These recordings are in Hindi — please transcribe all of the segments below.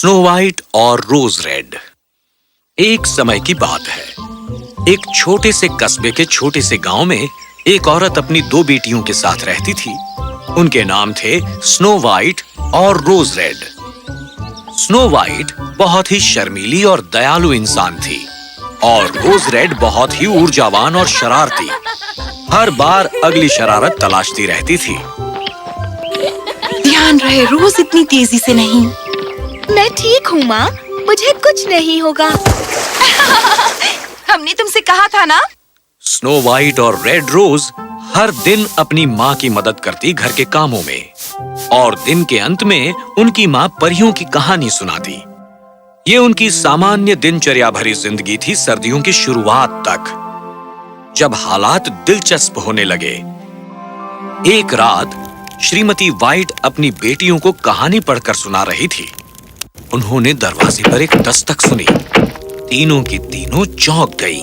स्नो वाइट और रोज रेड। एक समय की बात है, एक छोटे से कस्बे के छोटे से गांव में एक औरत अपनी दो बेटियों के साथ रहती थी। उनके नाम थे स्नो वाइट और रोज रेड। स्नो वाइट बहुत ही शर्मीली और दयालु इंसान थी और रोज रेड बहुत ही ऊर्जावान और शरारती। हर बार अगली शरारत तलाशती रहती थी। ध्यान रहे, रोज इतनी तेजी से नहीं। मैं ठीक हूँ माँ, मुझे कुछ नहीं होगा। हमने तुमसे कहा था ना। स्नो वाइट और रेड रोज हर दिन अपनी माँ की मदद करती घर के कामों में, और दिन के अंत में उनकी माँ परियों की कहानी सुनाती। ये उनकी सामान्य दिनचर्या भरी जिंदगी थी सर्दियों की शुरुआत तक। जब हालात दिलचस्प होने लगे, एक रात श्रीमती वाइट अपनी बेटियों को कहानी पढ़कर सुना रही थी। उन्होंने दरवाजे पर एक दस्तक सुनी। तीनों की तीनों चौंक गईं।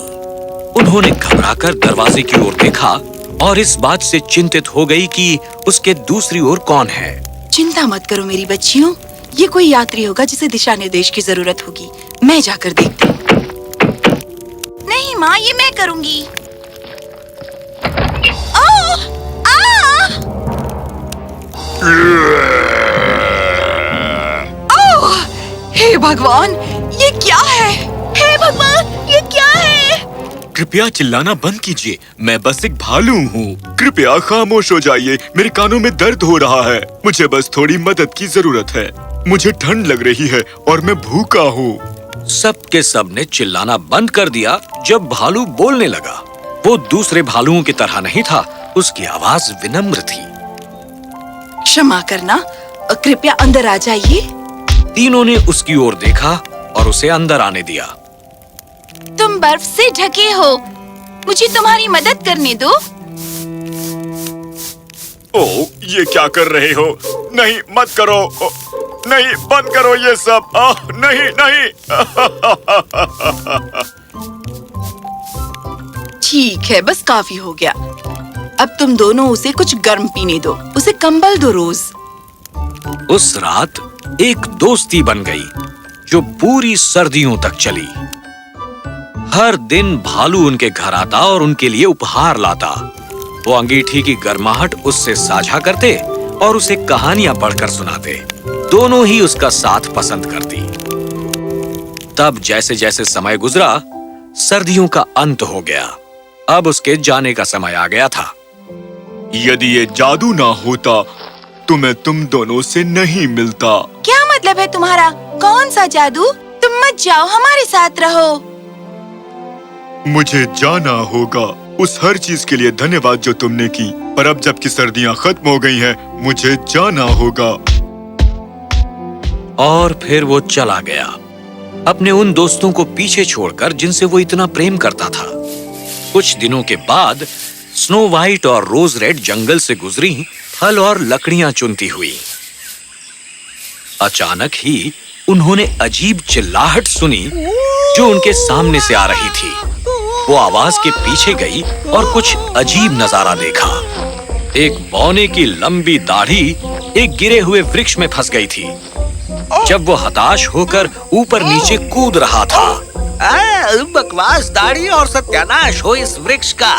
उन्होंने घबराकर दरवाजे की ओर देखा और इस बात से चिंतित हो गई कि उसके दूसरी ओर कौन है। चिंता मत करो मेरी बच्चियों, ये कोई यात्री होगा जिसे दिशा निर्देश की जरूरत होगी। मैं जाकर देखती हूँ। नहीं माँ, ये मैं करूँगी। हे भगवान, ये क्या है? हे भगवान, ये क्या है? कृपया चिल्लाना बंद कीजिए, मैं बस एक भालू हूँ। कृपया खामोश हो जाइए, मेरे कानों में दर्द हो रहा है। मुझे बस थोड़ी मदद की जरूरत है। मुझे ठंड लग रही है और मैं भूखा हूँ। सबके सब ने चिल्लाना बंद कर दिया जब भालू बोलने लगा। वो दूसरे भालुओं की तरह नहीं था, उसकी आवाज विनम्र थी। क्षमा करना, कृपया अंदर आ जाइए। तीनों ने उसकी ओर देखा और उसे अंदर आने दिया। तुम बर्फ से ढके हो, मुझे तुम्हारी मदद करने दो। ओह, ये क्या कर रहे हो? नहीं, मत करो। नहीं, बंद करो ये सब। नहीं नहीं। ठीक है, बस काफी हो गया। अब तुम दोनों उसे कुछ गर्म पीने दो। उसे कंबल दो रोज। उस रात एक दोस्ती बन गई जो पूरी सर्दियों तक चली। हर दिन भालू उनके घर आता और उनके लिए उपहार लाता। वो अंगीठी की गर्माहट उससे साझा करते और उसे कहानियां पढ़कर सुनाते। दोनों ही उसका साथ पसंद करती। तब जैसे जैसे समय गुजरा, सर्दियों का अंत हो गया। अब उसके जाने का समय आ गया था। यदि ये जादू ना होता तो मैं तुम दोनों से नहीं मिलता। क्या मतलब है तुम्हारा? कौन सा जादू? तुम मत जाओ, हमारे साथ रहो। मुझे जाना होगा। उस हर चीज के लिए धन्यवाद जो तुमने की, पर अब जबकि सर्दियां खत्म हो गई हैं, मुझे जाना होगा। और फिर वो चला गया, अपने उन दोस्तों को पीछे छोड़कर जिनसे वो इतना प्रेम करता था। कुछ दिनों के बाद स्नो वाइट और रोज रेड जंगल से गुजरी, फल और लकड़ियां चुनती हुई। अचानक ही उन्होंने अजीब चिल्लाहट सुनी जो उनके सामने से आ रही थी। वो आवाज के पीछे गई और कुछ अजीब नजारा देखा। एक बौने की लंबी दाढ़ी एक गिरे हुए वृक्ष में फंस गई थी। जब वो हताश होकर ऊपर नीचे कूद रहा था। बकवास दाढ़ी और सत्यानाश हो इस वृक्ष का।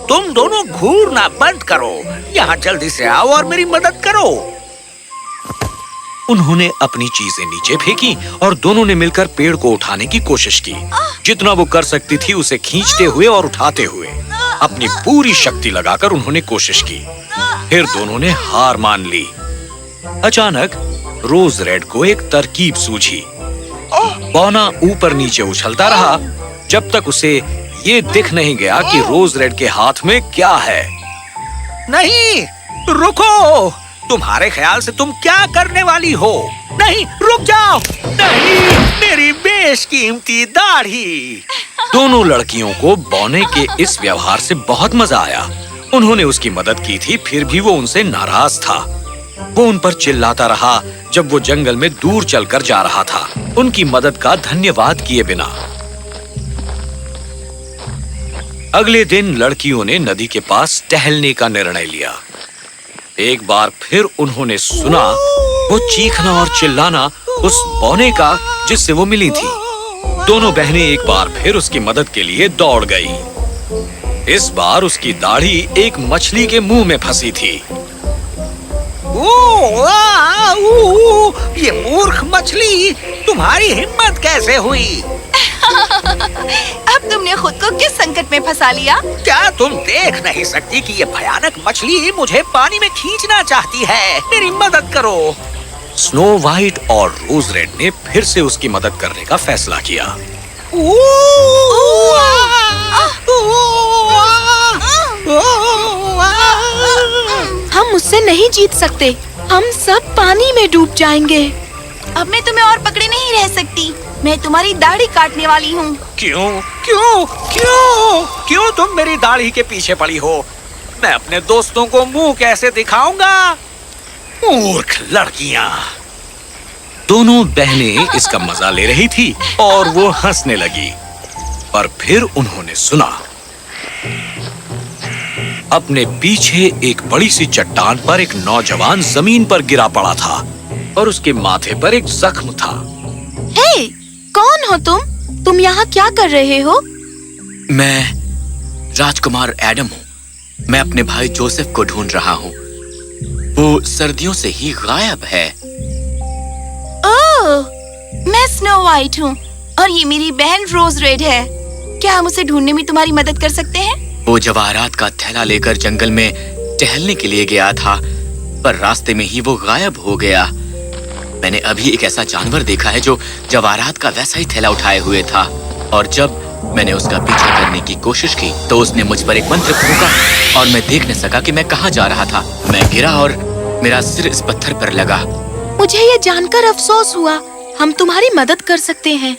तुम दोनों घूरना बंद करो, यहाँ जल्दी से आओ और मेरी मदद करो। उन्होंने अपनी चीजें नीचे फेंकी और दोनों ने मिलकर पेड़ को उठाने की कोशिश की। जितना वो कर सकती थी उसे खींचते हुए और उठाते हुए अपनी पूरी शक्ति लगाकर उन्होंने कोशिश की। फिर दोनों ने हार मान ली। अचानक रोज रेड को एक तरकीब सूझी। बौना ऊपर नीचे उछलता रहा जब तक उसे ये दिख नहीं गया कि रोज रेड के हाथ में क्या है। नहीं, रुको। तुम्हारे ख्याल से तुम क्या करने वाली हो? नहीं, रुक जाओ। नहीं, मेरी बेशकीमती दाढ़ी। दोनों लड़कियों को बौने के इस व्यवहार से बहुत मजा आया। उन्होंने उसकी मदद की थी, फिर भी वो उनसे नाराज था। वो उन पर चिल्लाता रहा जब वो जंगल में दूर चलकर जा रहा था, उनकी मदद का धन्यवाद किए बिना। अगले दिन लड़कियों ने नदी के पास टहलने का निर्णय लिया। एक बार फिर उन्होंने सुना वो चीखना और चिल्लाना उस बौने का जिससे वो मिली थी। दोनों बहनें एक बार फिर उसकी मदद के लिए दौड़ गई। इस बार उसकी दाढ़ी एक मछली के मुंह में फंसी थी। ये मूर्ख मछली, तुम्हारी हिम्मत कैसे हुई? अब तुमने खुद को किस संकट में फंसा लिया? क्या तुम देख नहीं सकती कि ये भयानक मछली मुझे पानी में खींचना चाहती है? मेरी मदद करो। स्नो वाइट और रोज रेड ने फिर से उसकी मदद करने का फैसला किया। हम मुझसे नहीं जीत सकते, हम सब पानी में डूब जाएंगे। अब मैं तुम्हें और पकड़े नहीं रह सकती। मैं तुम्हारी दाढ़ी काटने वाली हूँ। क्यों क्यों क्यों क्यों तुम मेरी दाढ़ी के पीछे पड़ी हो? मैं अपने दोस्तों को मुंह कैसे दिखाऊंगा? मूर्ख लड़कियां। दोनों बहनें इसका मजा ले रही थी और वो हंसने लगी। पर फिर उन्होंने सुना अपने पीछे एक बड़ी सी चट्टान पर एक नौजवान जमीन पर गिरा पड़ा था और उसके माथे पर एक जख्म था। हे, कौन हो तुम? तुम यहाँ क्या कर रहे हो? मैं राजकुमार एडम हूँ। मैं अपने भाई जोसेफ को ढूंढ रहा हूँ। वो सर्दियों से ही गायब है। ओह, मैं स्नो वाइट हूँ और ये मेरी बहन रोज रेड है। क्या हम उसे ढूंढने में तुम्हारी मदद कर सकते हैं? वो जवाहरात का थैला लेकर जंगल में टहलने के लिए गया था, पर रास्ते में ही वो गायब हो गया। मैंने अभी एक ऐसा जानवर देखा है जो जवाहरात का वैसा ही थैला उठाए हुए था, और जब मैंने उसका पीछा करने की कोशिश की तो उसने मुझ पर एक मंत्र फूंका और मैं देख न सका कि मैं कहाँ जा रहा था। मैं गिरा और मेरा सिर इस पत्थर पर लगा। मुझे ये जानकर अफसोस हुआ। हम तुम्हारी मदद कर सकते हैं।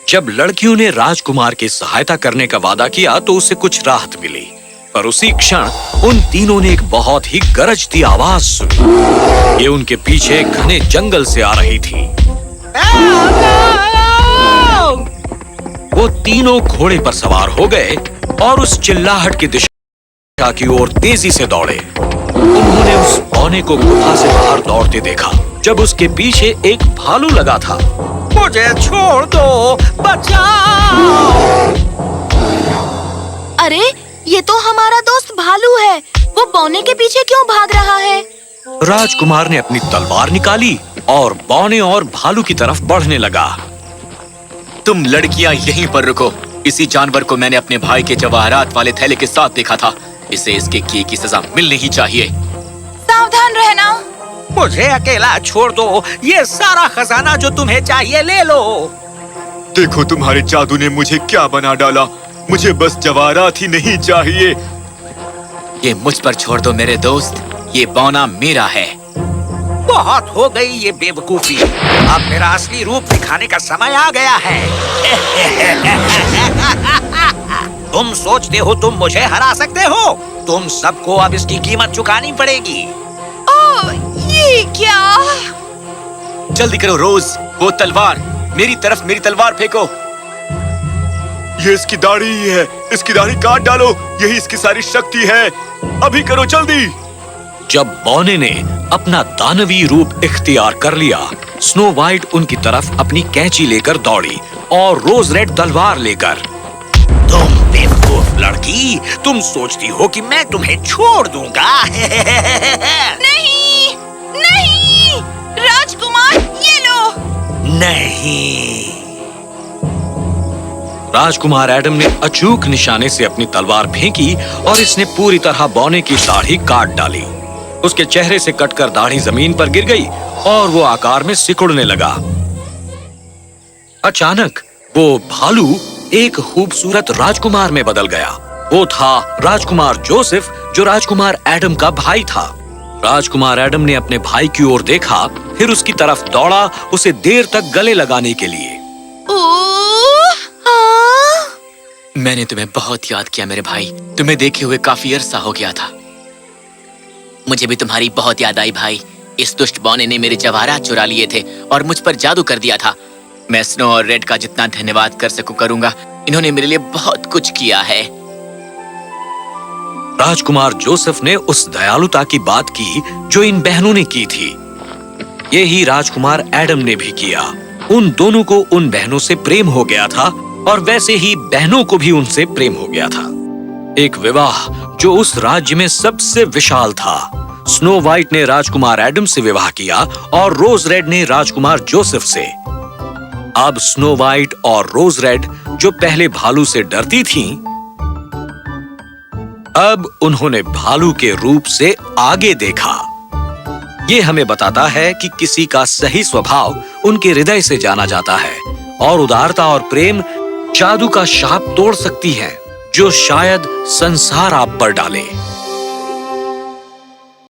जब लड़कियों ने राजकुमार की सहायता करने का वादा किया तो उसे कुछ राहत मिली, पर उसी क्षण उन तीनों ने एक बहुत ही गरजती आवाज सुनी। ये उनके पीछे घने जंगल से आ रही थी। वो तीनों घोड़े पर सवार हो गए और उस चिल्लाहट की दिशा की ओर तेजी से दौड़े। उन्होंने उस बौने को गुफा से बाहर दौड़ते देखा जब उसके पीछे एक भालू लगा था। मुझे छोड़ दो, बचाओ! अरे, ये तो हमारा दोस्त भालू है। वो बौने के पीछे क्यों भाग रहा है? राजकुमार ने अपनी तलवार निकाली और बौने और भालू की तरफ बढ़ने लगा। तुम लड़कियां यहीं पर रुको। इसी जानवर को मैंने अपने भाई के जवाहरात वाले थैले के साथ देखा था। इसे इसके किए की सजा मिलनी ही चाहिए। सावधान रहना। मुझे अकेला छोड़ दो। ये सारा खजाना जो तुम्हें चाहिए ले लो। देखो तुम्हारे जादू ने मुझे क्या बना डाला। मुझे बस जवाहरात ही नहीं चाहिए। ये मुझ पर छोड़ दो मेरे दोस्त। ये बौना मेरा है। बहुत हो गई ये बेवकूफी। अब मेरा असली रूप दिखाने का समय आ गया है। तुम सोचते हो तुम मुझे हरा सकते हो? तुम सबको अब इसकी कीमत चुकानी पड़ेगी। ओह, ये क्या? जल्दी करो रोज, वो तलवार मेरी तरफ, मेरी तलवार फेंको। ये इसकी दाढ़ी ही है। इसकी दाढ़ी काट डालो। यही इसकी सारी शक्ति है। अभी करो जल्दी। जब बौने ने अपना दानवी रूप इख्तियार कर लिया, स्नो वाइट उनकी तरफ अपनी कैंची लेकर दौड़ी और रोज रेड तलवार लेकर। तुम बेवकूफ लड़की, तुम सोचती हो कि मैं तुम्हें छोड़ दूंगा? नहीं, नहीं, राजकुमार, ये लो। नहीं। राजकुमार एडम ने अचूक निशाने से अपनी तलवार फेंकी और इसने पूरी तरह बौने की दाढ़ी काट डाली। उसके चेहरे से कटकर दाढ़ी जमीन पर गिर गई और वो आकार में सिकुड़ने लगा। अचानक वो भालू एक खूबसूरत राजकुमार में बदल गया। वो था राजकुमार जोसेफ, जो राजकुमार एडम का भाई था। राजकुमार एडम ने अपने भाई की ओर देखा, फिर उसकी तरफ दौड़ा, उसे देर तक गले लगाने के लिए। मैंने तुम्हें बहुत याद किया मेरे भाई। तुम्हें देखे हुए काफी अरसा हो गया था। मुझे भी तुम्हारी बहुत याद आई भाई। इस दुष्ट बौने ने मेरे जवाहरात चुरा लिए थे और मुझ पर जादू कर दिया था। मैं स्नो और रेड का जितना धन्यवाद कर सकूं करूंगा। इन्होंने मेरे लिए बहुत कुछ किया है। राजकुमार जोसेफ ने उस दयालुता की बात की जो इन बहनों ने की थी। यही राजकुमार एडम ने भी किया। उन दोनों को उन बहनों से प्रेम हो गया था और वैसे ही बहनों को भी उनसे प्रेम हो गया था। एक विवाह जो उस राज्य में सबसे विशाल था। स्नो वाइट ने राजकुमार एडम से विवाह किया और रोज रेड ने राजकुमार जोसेफ से। अब स्नो वाइट और रोज रेड जो पहले भालू से डरती थीं, अब उन्होंने भालू के रूप से आगे देखा। ये हमें बताता है कि किसी का सही स्वभाव उनके हृदय से जाना जाता है और उदारता और प्रेम जादू का शाप तोड़ सकती है जो शायद संसार आप पर डाले।